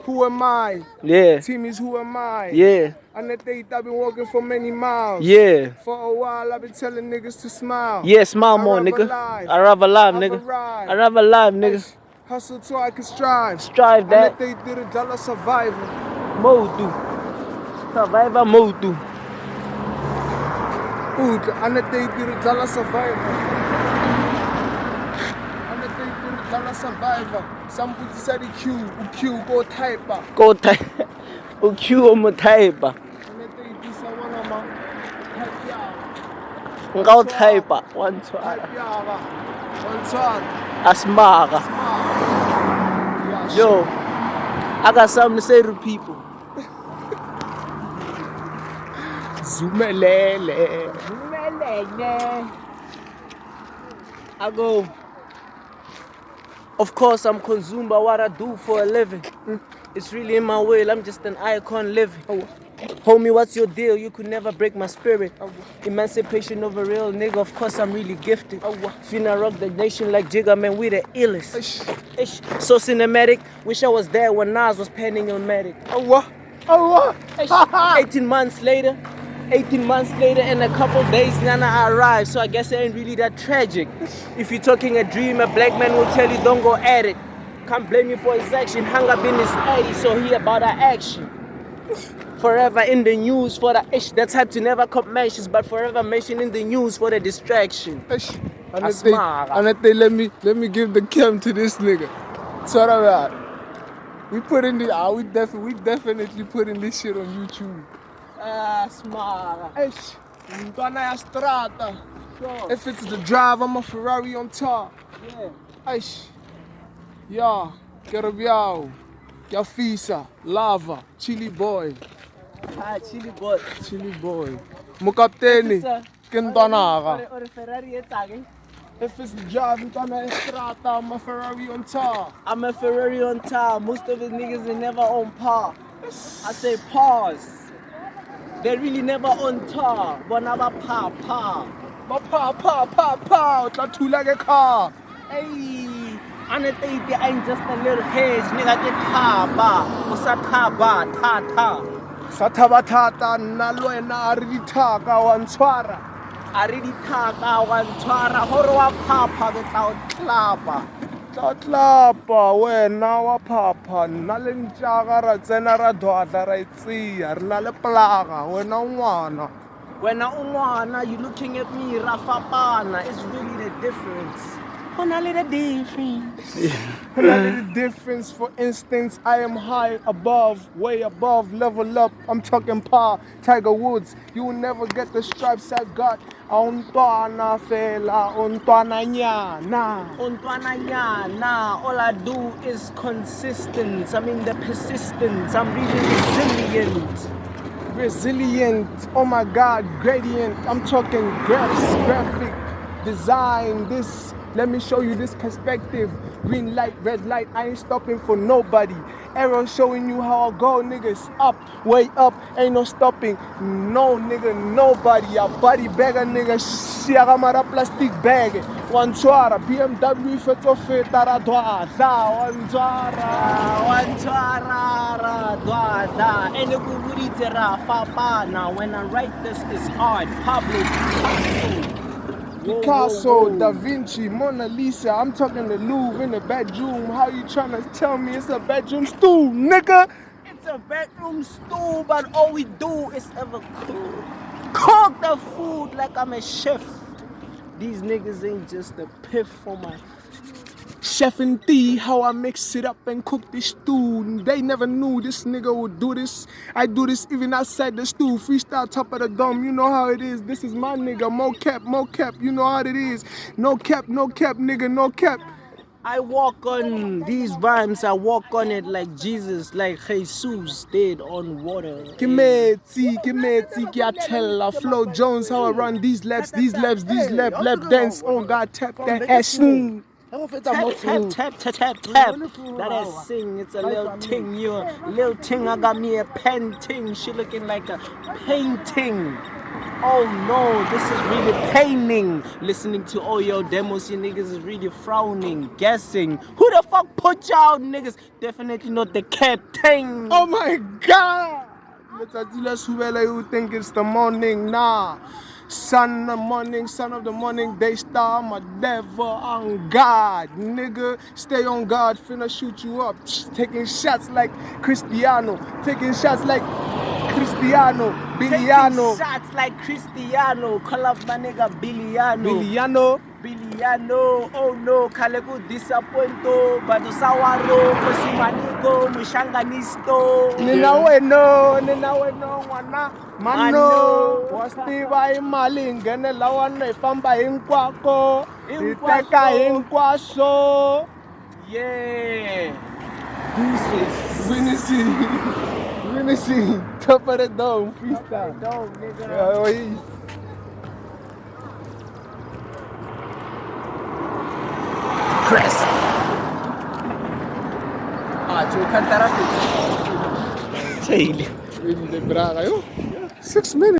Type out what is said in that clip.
Who am I? Yeah. Timmy's who am I? Yeah. And that day I've been walking for many miles. Yeah. For a while I've been telling niggas to smile. Yeah, smile more, nigga. I rather live, nigga. I rather live, nigga. Hustle so I can strive. Strive that. And that they did a dollar survivor. Modu. Survivor modu. Food. And that they did a dollar survivor. Survivor. Somebody said the Q, go type. Go type. Q on my type. Go type. One time. Asmara. Yo, I got something to say to people. Zumelele. I go. Of course, I'm consumed by what I do for a living. It's really in my will. I'm just an icon living. Homie, what's your deal? You could never break my spirit. Emancipation of a real nigga. Of course, I'm really gifted. Finna rock the nation like Jigga, man. We the illest. So cinematic. Wish I was there when Nas was penning Illmatic. 18 months later. 18 months later and a couple days, Nana, I arrived. So I guess it ain't really that tragic. If you're talking a dream, a black man will tell you don't go at it. Can't blame you for his action. Hung up in his eye, so he about our action. Forever in the news for the ish. That type to never cop mentions, but forever mentioned in the news for the distraction. And that they let me give the cam to this nigga. So we put in the we definitely putting this shit on YouTube. Smart. If it's the drive, I'm a Ferrari on top. Yeah, Kerabiao, Yafisa, Lava, Chili Boy. Chili boy. Chili Boy. MOKAPOTENI, Kentanaga. If it's the drive, I'm a Ferrari on top. I'm a Ferrari on top. Most of the niggas they never on par. I say pause. They really never on top. But now pa. Tatu like a car. Hey, and it ain't just a little haze. Nigga get taba. Usataba, ta. Satabatata, Naloena, Aritaka, Wanswara. Ariditaka, Wantwara, Horwa Papa, without clapper. Tatlapa, when now a papa, Nalinjagara, Zenara Dwada, Raitsia, Nale Plaga, when I wanna. When I you looking at me, Rafapana, it's really the difference. Only the difference. Only the difference, for instance, I am high above, way above, level up. I'm talking power, Tiger Woods. You will never get the stripes I got. Ontwana fela, ontwana nyana. Ontwana nyana. All I do is consistent. I mean the persistence. I'm really resilient. Oh my God, gradient. I'm talking graphic design. This, let me show you this perspective. Green light, red light, I ain't stopping for nobody. Arrow showing you how I go, niggas. Up, way up, ain't no stopping. No nigga, nobody. A body bagger, nigga. Siagamara plastic bag. Wanchara, BMW feto fetara dwada. Wanchara dwada. And the Gurutera Fapana. When I write this, it's hard. Pablo Picasso, Da Vinci, Mona Lisa. I'm talking the Louvre in the bedroom. How you trying to tell me it's a bedroom stool, nigga? It's a bedroom stool, but all we do is ever cook the food like I'm a chef. These niggas ain't just a piff for my chef and tea, how I mix it up and cook this stew. They never knew this nigga would do this. I do this even outside the stew. Freestyle top of the dome, you know how it is. This is my nigga, mocap, you know how it is. No cap, nigga, no cap. I walk on these rhymes, I walk on it like Jesus, like Jesus did on water. Kimeti, Kiatella, Flo Jones, how I run these laps, lap dance. Oh God, tap that ass. Tap. That is sing. It's a little ting. You a little ting. I got me a painting. She looking like a painting. Oh no, this is really paining. Listening to all your demos, you niggas is really frowning, guessing. Who the fuck put y'all niggas? Definitely not the captain. Oh my God! You think it's the morning? Nah. Son of the morning, day star, I'm a devil on God, nigga. Stay on guard, finna shoot you up. Taking shots like Cristiano, taking shots like Cristiano, Taking Biliano. shots like Cristiano. Call up my nigga Biliano. Biliano, oh no, Kaleku disappointo, Badu Sawaro, Kosimaniko, Mushanganisto. Nina weno, wana mano. Wastiva imali ngene lawana ifamba inkwako. Iteka inkwaso. Yeah. Winning, top of the dome, freestyle. Dome, nigga. Yeah, Press. Deixa eu cantar a fita. Winning de braga, 6 minutes.